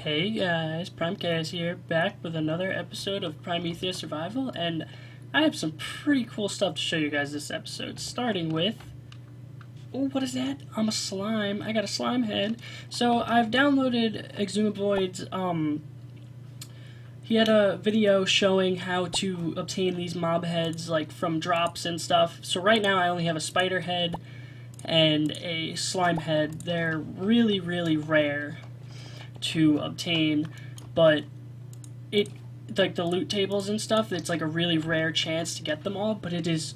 Hey guys, PrYmetheia here, back with another episode of PrYmetheia Survival, and I have some pretty cool stuff to show you guys this episode, starting with... Oh, what is that? I'm a slime. I got a slime head. So, I've downloaded XISUMAVOID's, he had a video showing how to obtain these mob heads, like, from drops and stuff. So right now I only have a spider head and a slime head. They're really, really rare to obtain, but it, like the loot tables and stuff, it's like a really rare chance to get them all, but it is,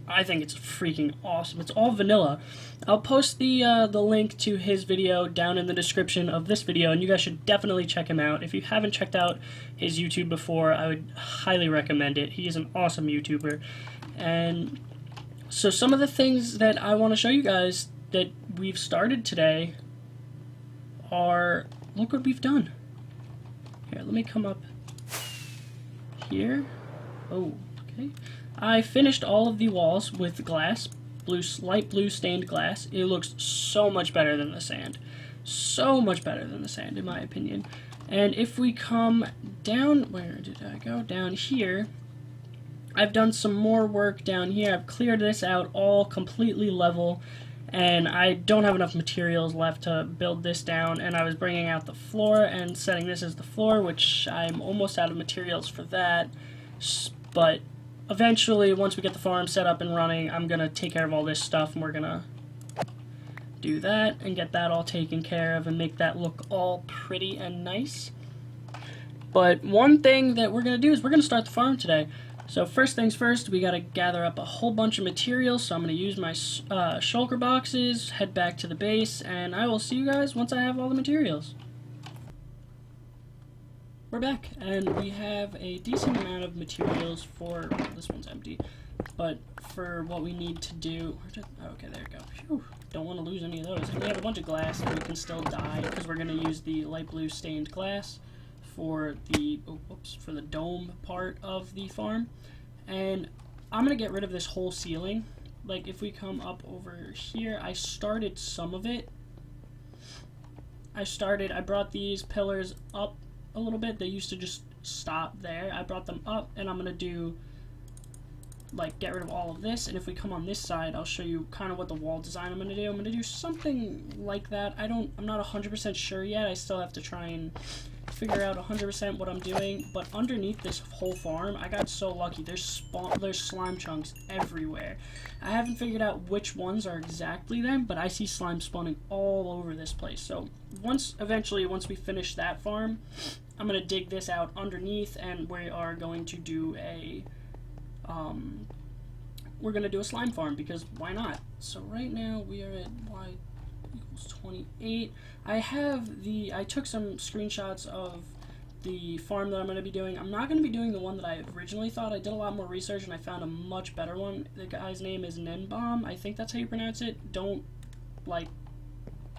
I think it's freaking awesome. It's all vanilla. I'll post the link to his video down in the description of this video, and you guys should definitely check him out. If you haven't checked out his YouTube before, I would highly recommend it. He is an awesome YouTuber. And so some of the things that I want to show you guys that we've started today are, look what we've done. Here, let me come up here. Oh, okay. I finished all of the walls with glass, light blue stained glass. It looks so much better than the sand. So much better than the sand, in my opinion. And if we come down, where did I go? Down here. I've done some more work down here. I've cleared this out all completely level, and I don't have enough materials left to build this down, and I was bringing out the floor and setting this as the floor, which I'm almost out of materials for that, but eventually, once we get the farm set up and running, I'm going to take care of all this stuff, and we're going to do that and get that all taken care of and make that look all pretty and nice. But one thing that we're going to do is we're going to start the farm today. So first things first, we got to gather up a whole bunch of materials, so I'm going to use my shulker boxes, head back to the base, and I will see you guys once I have all the materials. We're back, and we have a decent amount of materials for, well, this one's empty, but for what we need to do, okay, there we go. Phew, don't want to lose any of those. And we have a bunch of glass that we can still dye, because we're going to use the light blue stained glass for the, for the dome part of the farm. And I'm going to get rid of this whole ceiling. Like, if we come up over here, I started some of it. I brought these pillars up a little bit. They used to just stop there. I brought them up, and I'm going to do, like, get rid of all of this. And if we come on this side, I'll show you kind of what the wall design I'm going to do. I'm going to do something like that. I'm not 100% sure yet. I still have to try and figure out 100% what I'm doing, but underneath this whole farm, I got so lucky. There's slime chunks everywhere. I haven't figured out which ones are exactly them, but I see slime spawning all over this place. So eventually, once we finish that farm, I'm gonna dig this out underneath, and we are going to do a slime farm, because why not? So right now we are at y equals 28. I took some screenshots of the farm that I'm going to be doing. I'm not going to be doing the one that I originally thought. I did a lot more research and I found a much better one. The guy's name is Nenbomb. I think that's how you pronounce it. Don't, like,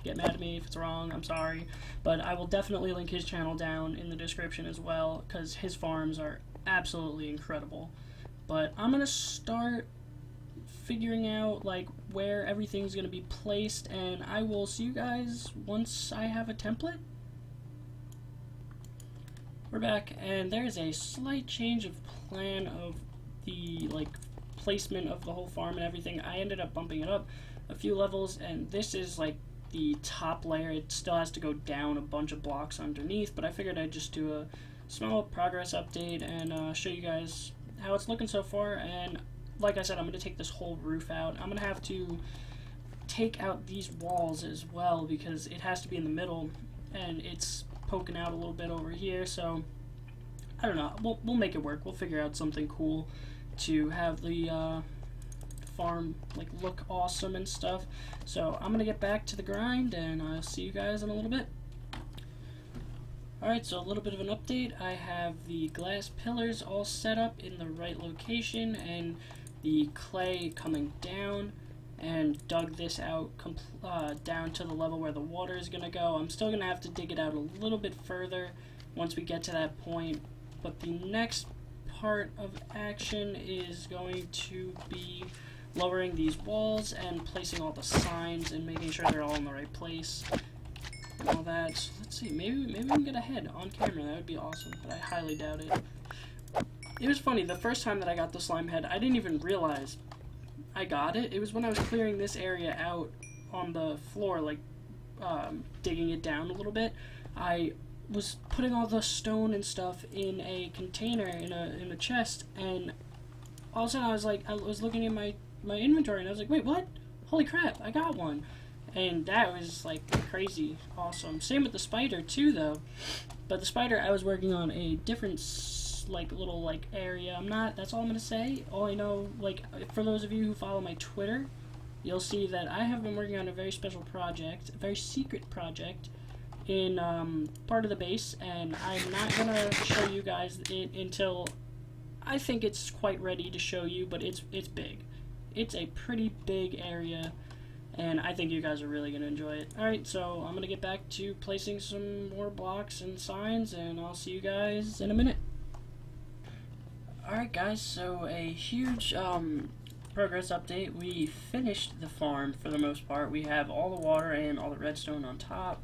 get mad at me if it's wrong. I'm sorry. But I will definitely link his channel down in the description as well, because his farms are absolutely incredible. But I'm going to start figuring out, like, where everything's going to be placed, and I will see you guys once I have a template. We're back, and there's a slight change of plan of the, like, placement of the whole farm and everything. I ended up bumping it up a few levels, and this is, like, the top layer. It still has to go down a bunch of blocks underneath, but I figured I'd just do a small progress update and show you guys how it's looking so far. And like I said, I'm going to take this whole roof out. I'm going to have to take out these walls as well, because it has to be in the middle, and it's poking out a little bit over here, so I don't know. We'll make it work. We'll figure out something cool to have the farm, like, look awesome and stuff. So I'm going to get back to the grind, and I'll see you guys in a little bit. Alright, so a little bit of an update. I have the glass pillars all set up in the right location, and the clay coming down, and dug this out down to the level where the water is going to go. I'm still going to have to dig it out a little bit further once we get to that point, but the next part of action is going to be lowering these walls and placing all the signs and making sure they're all in the right place. and all that. So let's see, maybe we can get a head on camera. That would be awesome, but I highly doubt it. It was funny, the first time that I got the slime head, I didn't even realize I got it. It was when I was clearing this area out on the floor, like digging it down a little bit. I was putting all the stone and stuff in a container, in a chest, and all of a sudden I was looking at my inventory, and I was like, wait, what? Holy crap, I got one. And that was like crazy awesome. Same with the spider too, though. But the spider, I was working on a different little area. That's all I'm gonna say. All I know, for those of you who follow my Twitter, you'll see that I have been working on a very special project, a very secret project in part of the base, and I'm not gonna show you guys it until I think it's quite ready to show you, but it's big. It's a pretty big area, and I think you guys are really going to enjoy it. Alright, so I'm going to get back to placing some more blocks and signs, and I'll see you guys in a minute. Alright guys, so a huge progress update. We finished the farm for the most part. We have all the water and all the redstone on top.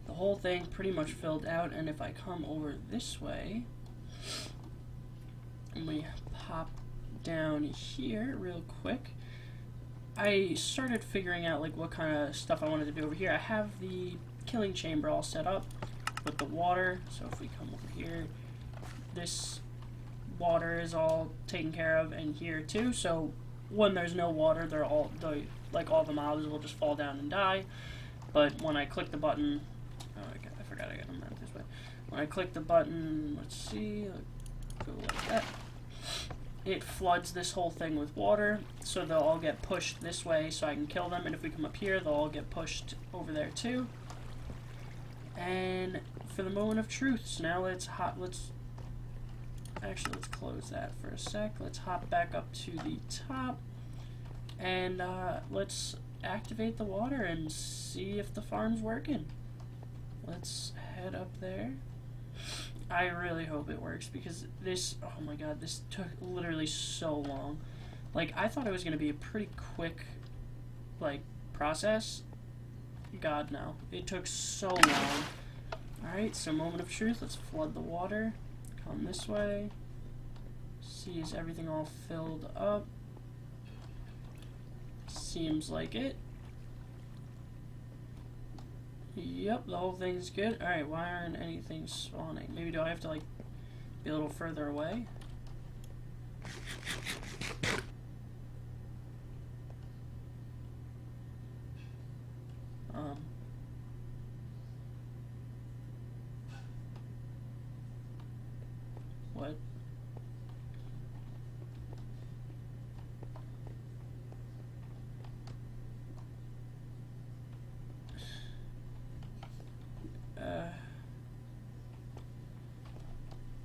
The whole thing pretty much filled out, and if I come over this way, and we pop down here real quick, I started figuring out what kind of stuff I wanted to do over here. I have the killing chamber all set up with the water, so if we come over here, this water is all taken care of, and here too, so when there's no water, all the mobs will just fall down and die. But when I click the button, I forgot I got them right this way. When I click the button, let's see, go like that, it floods this whole thing with water, so they'll all get pushed this way so I can kill them, and if we come up here, they'll all get pushed over there too. And for the moment of truth, so now let's close that for a sec. Let's hop back up to the top, and let's activate the water and see if the farm's working. Let's head up there. I really hope it works, because this, oh my god, this took literally so long. I thought it was going to be a pretty quick, process. God, no. It took so long. Alright, so moment of truth. Let's flood the water. Come this way. See, is everything all filled up? Seems like it. Yep, the whole thing's good. Alright, why aren't anything spawning? Maybe do I have to, be a little further away? What?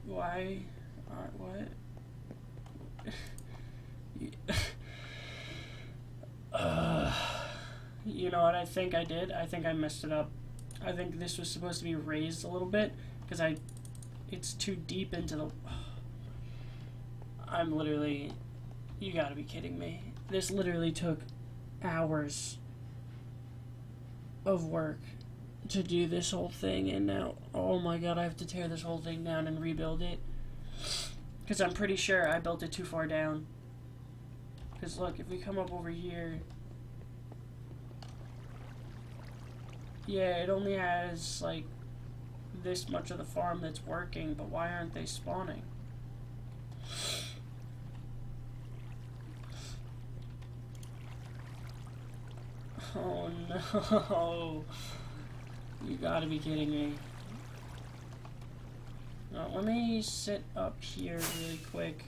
Why? What? You know what I think I did? I think I messed it up. I think this was supposed to be raised a little bit, because it's too deep into the... I'm literally... You gotta be kidding me. This literally took hours of work to do this whole thing, and now, oh my god, I have to tear this whole thing down and rebuild it, because I'm pretty sure I built it too far down. Because look, if we come up over here, yeah, it only has this much of the farm that's working, but why aren't they spawning? Oh no. You gotta be kidding me. Now, let me sit up here really quick.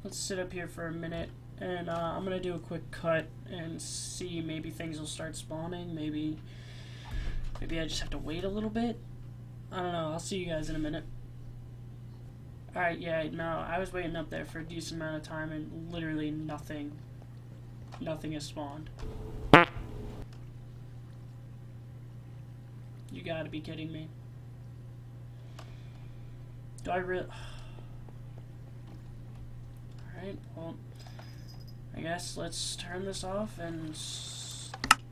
Let's sit up here for a minute, and I'm gonna do a quick cut and see, maybe things will start spawning. Maybe I just have to wait a little bit. I don't know. I'll see you guys in a minute. Alright, yeah, no, I was waiting up there for a decent amount of time, and literally nothing has spawned. You gotta be kidding me. Do I really... Alright, well, I guess let's turn this off and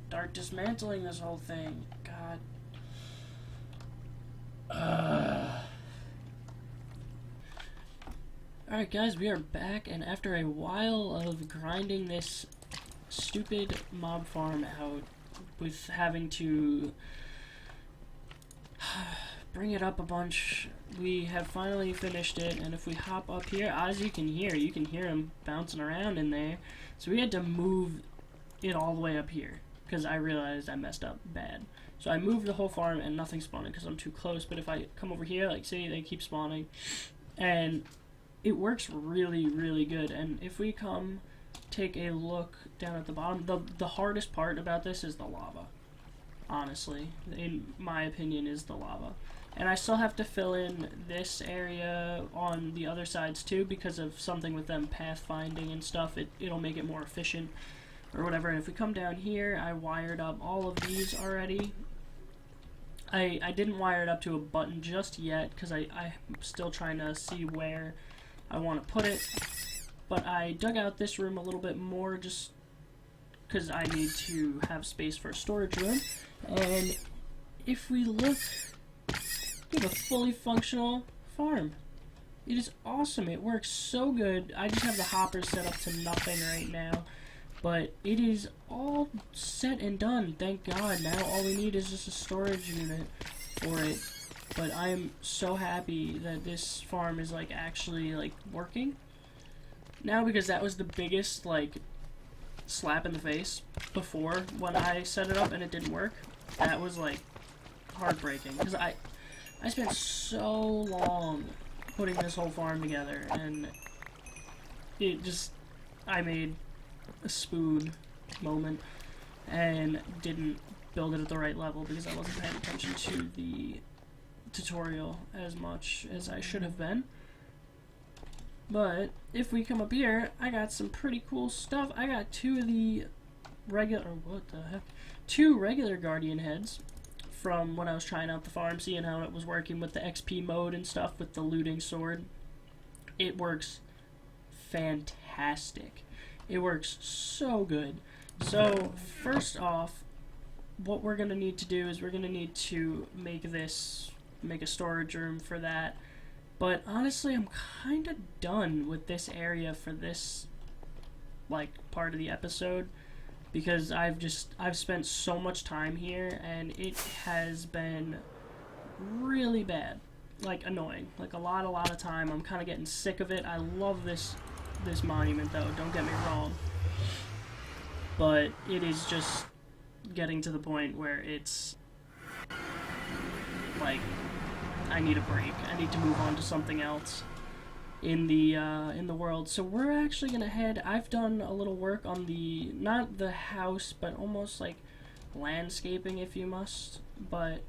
start dismantling this whole thing. God. Alright guys, we are back, and after a while of grinding this stupid mob farm out with having to bring it up a bunch, we have finally finished it. And if we hop up here, as you can hear him bouncing around in there. So we had to move it all the way up here because I realized I messed up bad. So I moved the whole farm and nothing spawning because I'm too close. But if I come over here, like, see, they keep spawning, and it works really, really good. And if we come take a look down at the bottom, the hardest part about this is the lava. Honestly, in my opinion, is the lava. And I still have to fill in this area on the other sides too because of something with them pathfinding and stuff. It'll make it more efficient or whatever. And if we come down here, I wired up all of these already. I didn't wire it up to a button just yet because I'm still trying to see where I want to put it. But I dug out this room a little bit more just because I need to have space for a storage room. And if we look, we have a fully functional farm. It is awesome. It works so good. I just have the hoppers set up to nothing right now. But it is all set and done, thank God. Now all we need is just a storage unit for it. But I am so happy that this farm is like actually like working now, because that was the biggest like slap in the face before when I set it up and it didn't work. That was like heartbreaking because I spent so long putting this whole farm together, and it just, I made a spoon moment and didn't build it at the right level because I wasn't paying attention to the tutorial as much as I should have been. But if we come up here, I got some pretty cool stuff. I got two regular guardian heads from when I was trying out the farm, seeing how it was working with the XP mode and stuff with the looting sword. It works fantastic. It works so good. So first off, what we're going to need to do is we're going to need to make a storage room for that. But honestly, I'm kind of done with this area for this like part of the episode because I've spent so much time here and it has been really bad, like annoying, like a lot of time. I'm kind of getting sick of it. I love this monument though, don't get me wrong, but it is just getting to the point where it's like I need a break. I need to move on to something else in the world. So we're actually gonna head. I've done a little work on the, not the house, but almost like landscaping, if you must, but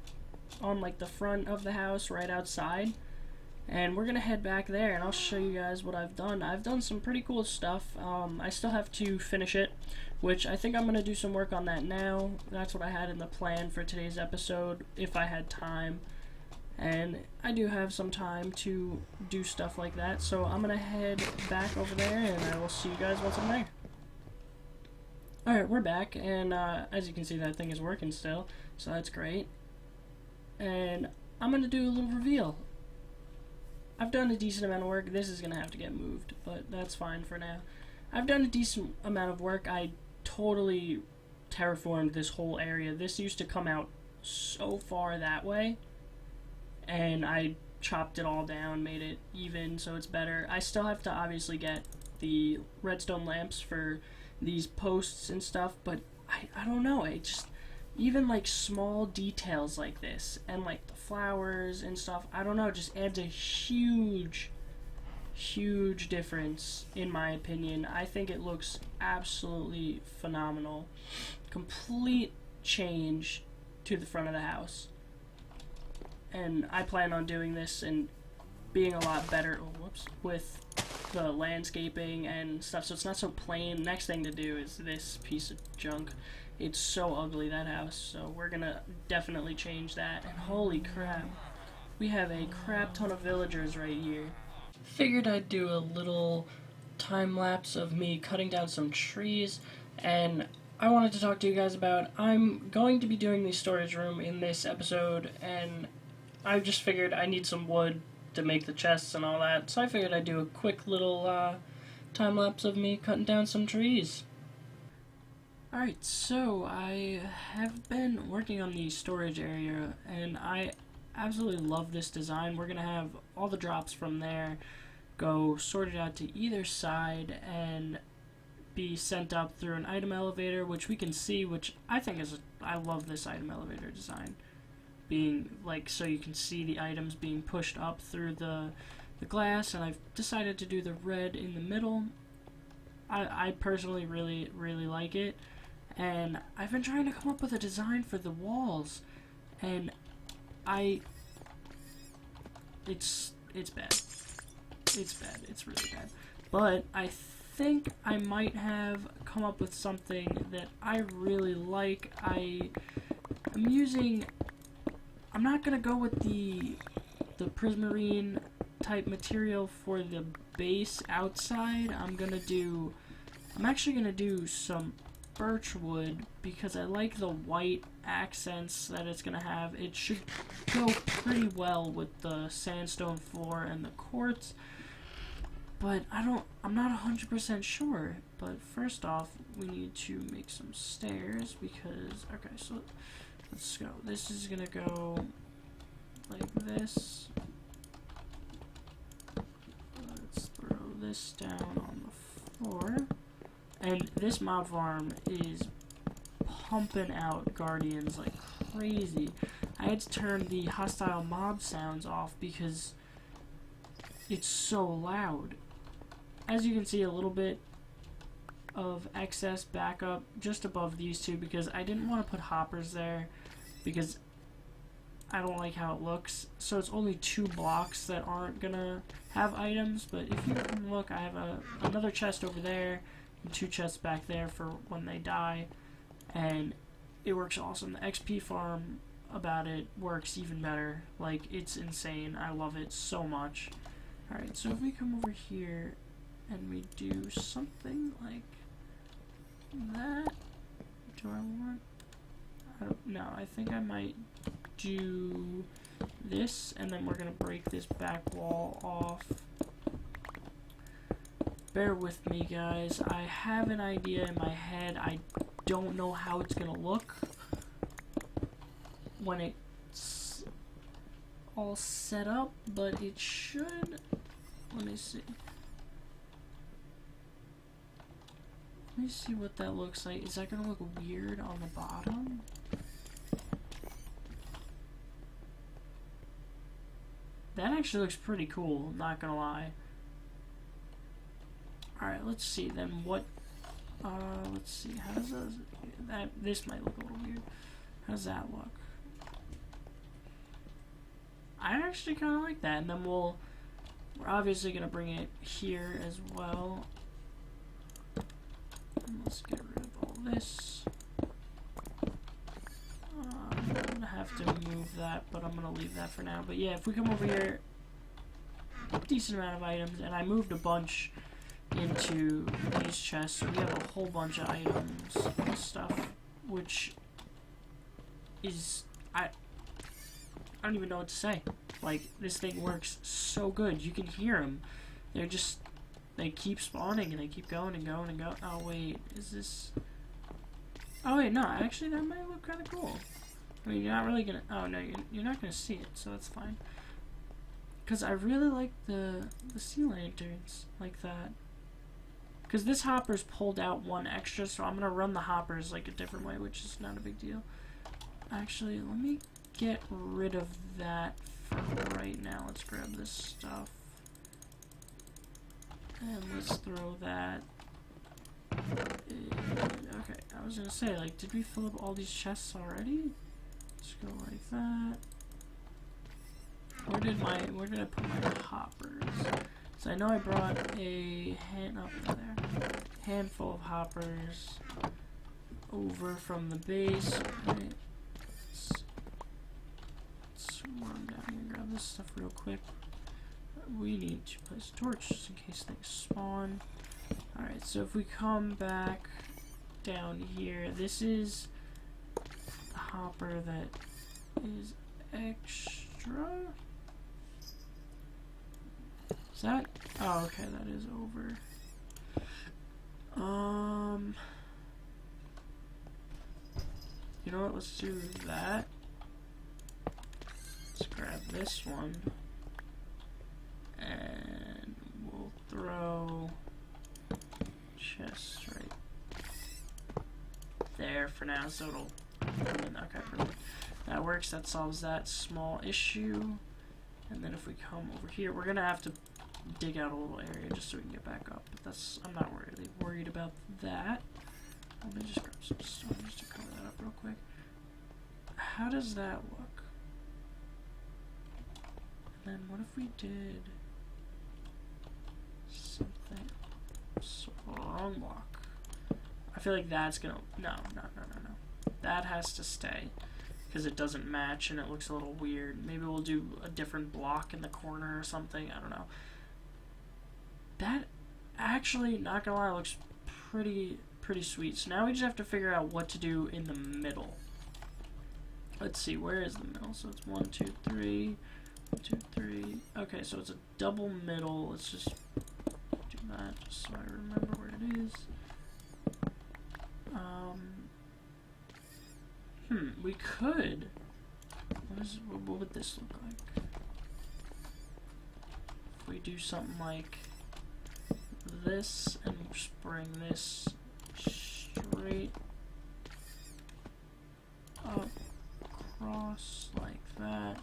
on like the front of the house, right outside. And we're gonna head back there, and I'll show you guys what I've done. I've done some pretty cool stuff. I still have to finish it, which I think I'm gonna do some work on that now. That's what I had in the plan for today's episode, if I had time. And I do have some time to do stuff like that, so I'm gonna head back over there, and I will see you guys once I'm there. Alright, we're back, and as you can see, that thing is working still, so that's great. And I'm gonna do a little reveal. I've done a decent amount of work. This is gonna have to get moved, but that's fine for now. I've done a decent amount of work. I totally terraformed this whole area. This used to come out so far that way, and I chopped it all down, made it even so it's better. I still have to obviously get the redstone lamps for these posts and stuff, but I don't know, I just, even like small details like this and like the flowers and stuff, I don't know, it just adds a huge difference in my opinion. I think it looks absolutely phenomenal. Complete change to the front of the house. And I plan on doing this and being a lot better with the landscaping and stuff, so it's not so plain. Next thing to do is this piece of junk. It's so ugly, that house, so we're gonna definitely change that. And holy crap, we have a crap ton of villagers right here. Figured I'd do a little time lapse of me cutting down some trees, and I wanted to talk to you guys about. I'm going to be doing the storage room in this episode, and I just figured I need some wood to make the chests and all that, so I figured I'd do a quick little time lapse of me cutting down some trees. Alright, so I have been working on the storage area, and I absolutely love this design. We're going to have all the drops from there go sorted out to either side and be sent up through an item elevator, which we can see, which I think is I love this item elevator design, being like so you can see the items being pushed up through the glass. And I've decided to do the red in the middle. I personally really like it, and I've been trying to come up with a design for the walls, and it's bad. It's bad. It's really bad. But I think I might have come up with something that I really like. I'm not gonna go with the prismarine type material for the base outside. I'm actually gonna do some birch wood because I like the white accents that it's gonna have. It should go pretty well with the sandstone floor and the quartz. But I'm not 100% sure. But first off, we need to make some stairs because, okay, so let's go. This is gonna go like this. Let's throw this down on the floor. And this mob farm is pumping out guardians like crazy. I had to turn the hostile mob sounds off because it's so loud. As you can see, a little bit of excess backup just above these two because I didn't want to put hoppers there because I don't like how it looks. So it's only 2 blocks that aren't gonna have items. But if you look, I have another chest over there and 2 chests back there for when they die, and it works awesome. The XP farm about it works even better. Like, it's insane. I love it so much. Alright, so if we come over here and we do something like that, do I want? I don't know. I think I might do this, and then we're gonna break this back wall off. Bear with me, guys. I have an idea in my head. I don't know how it's gonna look when it's all set up, but it should. Let me see. Let me see what that looks like. Is that gonna look weird on the bottom? That actually looks pretty cool, not gonna lie. Alright, let's see then what, let's see, how does this might look a little weird. How does that look? I actually kind of like that, and then we're obviously going to bring it here as well. And let's get rid of all this. I'm going to have to move that, but I'm going to leave that for now. But yeah, if we come over here, decent amount of items, and I moved a bunch into these chests, so we have a whole bunch of items and stuff, which is, I don't even know what to say. Like, this thing works so good. You can hear them. They keep spawning and they keep going and going and going. Oh wait, is this? Oh wait, no, actually that might look kind of cool. I mean, you're not really gonna, oh no, you're not gonna see it, so that's fine. Because I really like the sea lanterns like that. Because this hopper's pulled out 1 extra, so I'm going to run the hoppers like a different way, which is not a big deal. Actually, let me get rid of that for right now. Let's grab this stuff. And let's throw that. Okay, I was going to say, like, did we fill up all these chests already? Let's go like that. Where did I put my hoppers? So I know I brought a handful of hoppers over from the base. Right. Let's run down here and grab this stuff real quick. We need to place a torch just in case things spawn. Alright, so if we come back down here. This is a hopper that is extra. Is that? Oh, okay, that is over. You know what? Let's do that. Let's grab this one. And we'll throw chest right there for now, so it'll, okay, perfect. That works, that solves that small issue. And then if we come over here, we're gonna have to dig out a little area just so we can get back up, but that's, I'm not really worried about that. Let me just grab some stone just to cover that up real quick. How does that look? And then what if we did something, wrong block. I feel like that's gonna, no. That has to stay because it doesn't match and it looks a little weird. Maybe we'll do a different block in the corner or something, I don't know. That actually, not gonna lie, looks pretty sweet. So now we just have to figure out what to do in the middle. Let's see, where is the middle? So it's 1, 2, 3, 1, 2, 3. Okay, so it's a double middle. Let's just do that just so I remember where it is. We could. What would this look like? If we do something like this and just bring this straight up across like that.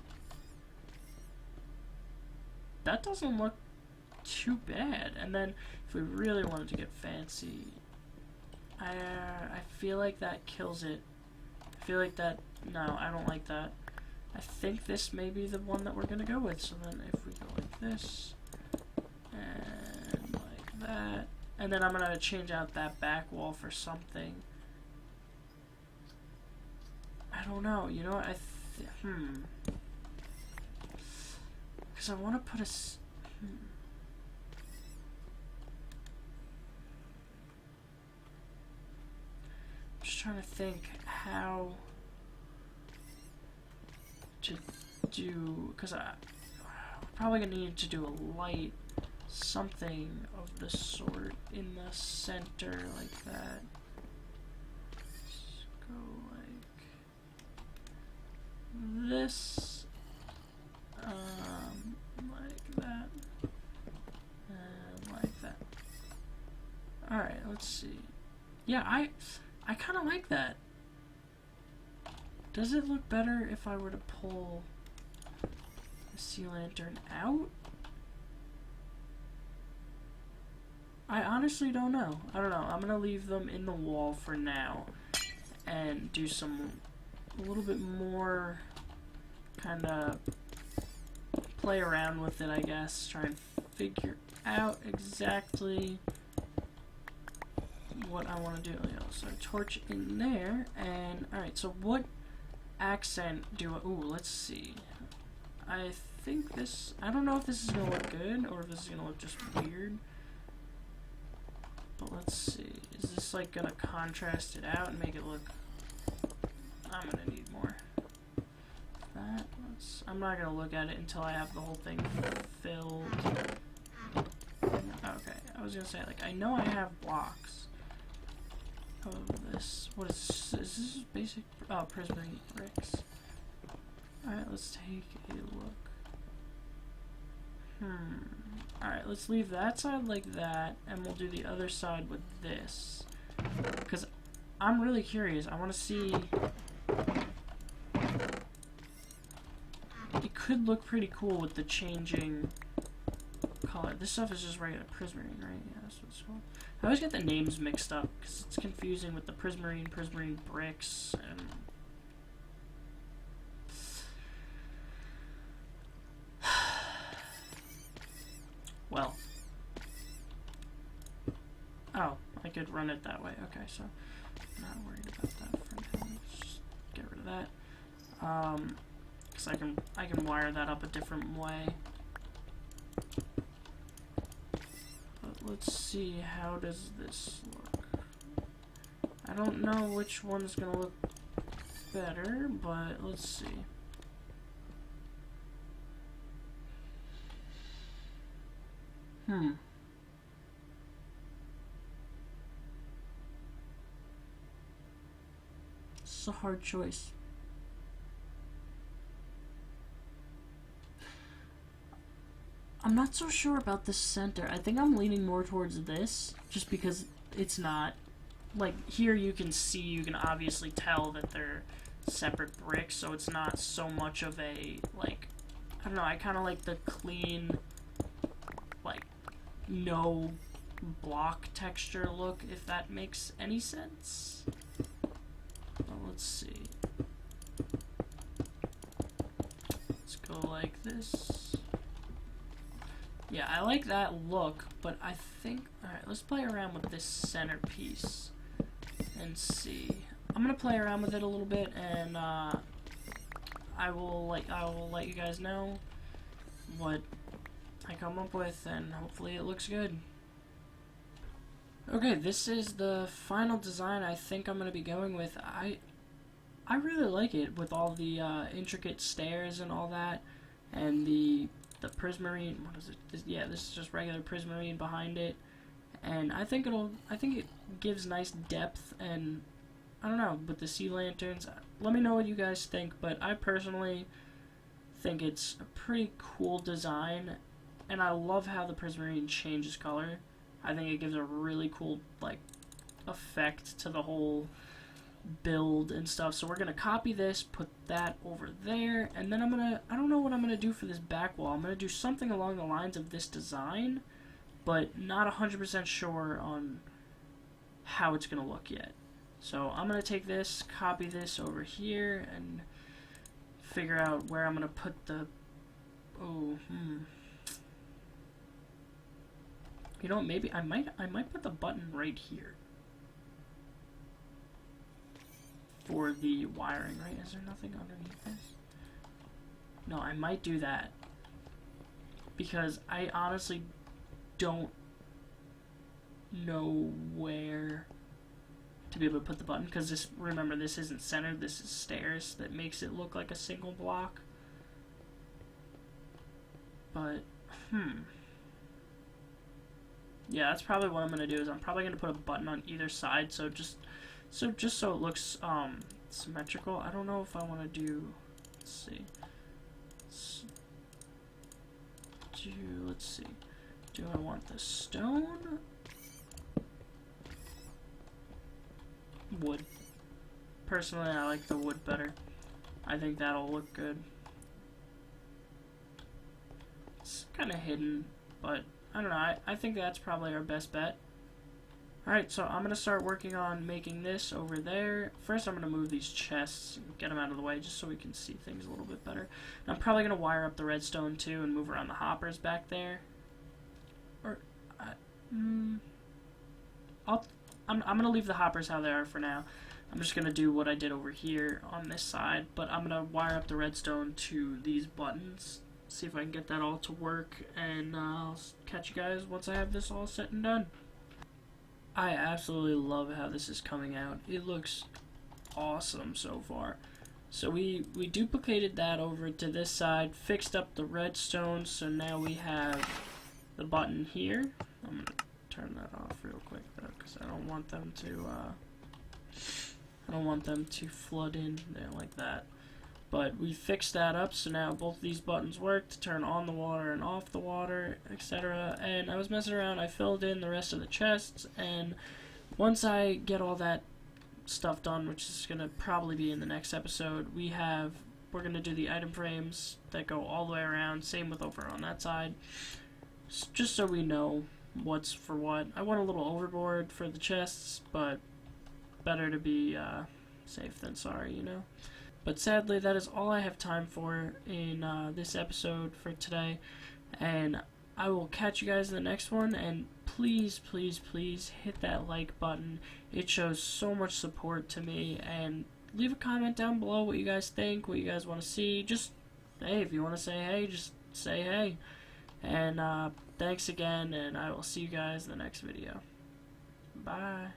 That doesn't look too bad. And then if we really wanted to get fancy, I feel like that kills it. I feel like that, no, I don't like that. I think this may be the one that we're gonna go with. So then if we go like this and like that, and then I'm gonna change out that back wall for something. I don't know, you know what, because I want to put a, I'm just trying to think how to do, because I'm probably going to need to do a light, something of the sort in the center like that. Let's go like this, like that, and like that. Alright, let's see. Yeah, I kind of like that. Does it look better if I were to pull the sea lantern out? I honestly don't know. I don't know. I'm gonna leave them in the wall for now and do some a little bit more kind of play around with it, I guess. Try and figure out exactly what I want to do. So torch in there, and alright, so what accent do I, ooh, let's see. I think this, I don't know if this is going to look good or if this is going to look just weird. But let's see. Is this like going to contrast it out and make it look, I'm going to need more. That, I'm not going to look at it until I have the whole thing filled. Okay, I was going to say, like, I know I have blocks of this. What is this? Is this basic? Oh, prismarine bricks. Alright, let's take a look. Alright, let's leave that side like that, and we'll do the other side with this. Because I'm really curious. I want to see. It could look pretty cool with the changing color. This stuff is just regular prismarine, right? Yeah, that's what it's called. I always get the names mixed up because it's confusing with the prismarine bricks, and well, oh, I could run it that way. Okay, so I'm not worried about that for now. Let's just get rid of that. Because I can wire that up a different way. Let's see, how does this look? I don't know which one's gonna look better, but let's see. It's a hard choice. I'm not so sure about the center. I think I'm leaning more towards this, just because it's not, like, here you can see, you can obviously tell that they're separate bricks, so it's not so much of a, like, I don't know, I kind of like the clean, like, no block texture look, if that makes any sense. Well, let's see. Let's go like this. Yeah, I like that look, but I think, alright, let's play around with this centerpiece and see. I'm gonna play around with it a little bit, and I will let you guys know what I come up with, and hopefully it looks good. Okay, this is the final design I think I'm gonna be going with. I really like it with all the intricate stairs and all that, and the prismarine. What is it? Yeah, this is just regular prismarine behind it, and I think it gives nice depth, and I don't know, with the sea lanterns. Let me know what you guys think, but I personally think it's a pretty cool design, and I love how the prismarine changes color. I think it gives a really cool, like, effect to the whole build and stuff. So we're gonna copy this, put that over there, and then I don't know what I'm gonna do for this back wall. I'm gonna do something along the lines of this design, but not 100% sure on how it's gonna look yet. So I'm gonna take this, copy this over here, and figure out where I'm gonna put the, you know, maybe I might put the button right here for the wiring, right? Is there nothing underneath this? No, I might do that, because I honestly don't know where to be able to put the button, because this, remember, this isn't centered, this is stairs that makes it look like a single block. But yeah, that's probably what I'm gonna do. Is I'm probably gonna put a button on either side, so just so it looks symmetrical. I don't know if I want to do. Let's see. Let's see. Do I want the stone? Wood. Personally, I like the wood better. I think that'll look good. It's kind of hidden, but I don't know. I think that's probably our best bet. Alright, so I'm going to start working on making this over there. First, I'm going to move these chests and get them out of the way just so we can see things a little bit better. And I'm probably going to wire up the redstone too and move around the hoppers back there. Or, I'm going to leave the hoppers how they are for now. I'm just going to do what I did over here on this side, but I'm going to wire up the redstone to these buttons. See if I can get that all to work, and I'll catch you guys once I have this all set and done. I absolutely love how this is coming out. It looks awesome so far. So we duplicated that over to this side, fixed up the redstone, so now we have the button here. I'm gonna turn that off real quick though, because I don't want them to flood in there like that. But we fixed that up, so now both these buttons work to turn on the water and off the water, etc. And I was messing around, I filled in the rest of the chests, and once I get all that stuff done, which is going to probably be in the next episode, we're going to do the item frames that go all the way around, same with over on that side, just so we know what's for what. I went a little overboard for the chests, but better to be safe than sorry, you know? But sadly, that is all I have time for in this episode for today. And I will catch you guys in the next one. And please, please, please hit that like button. It shows so much support to me. And leave a comment down below what you guys think, what you guys want to see. Just, hey, if you want to say hey, just say hey. And thanks again, and I will see you guys in the next video. Bye.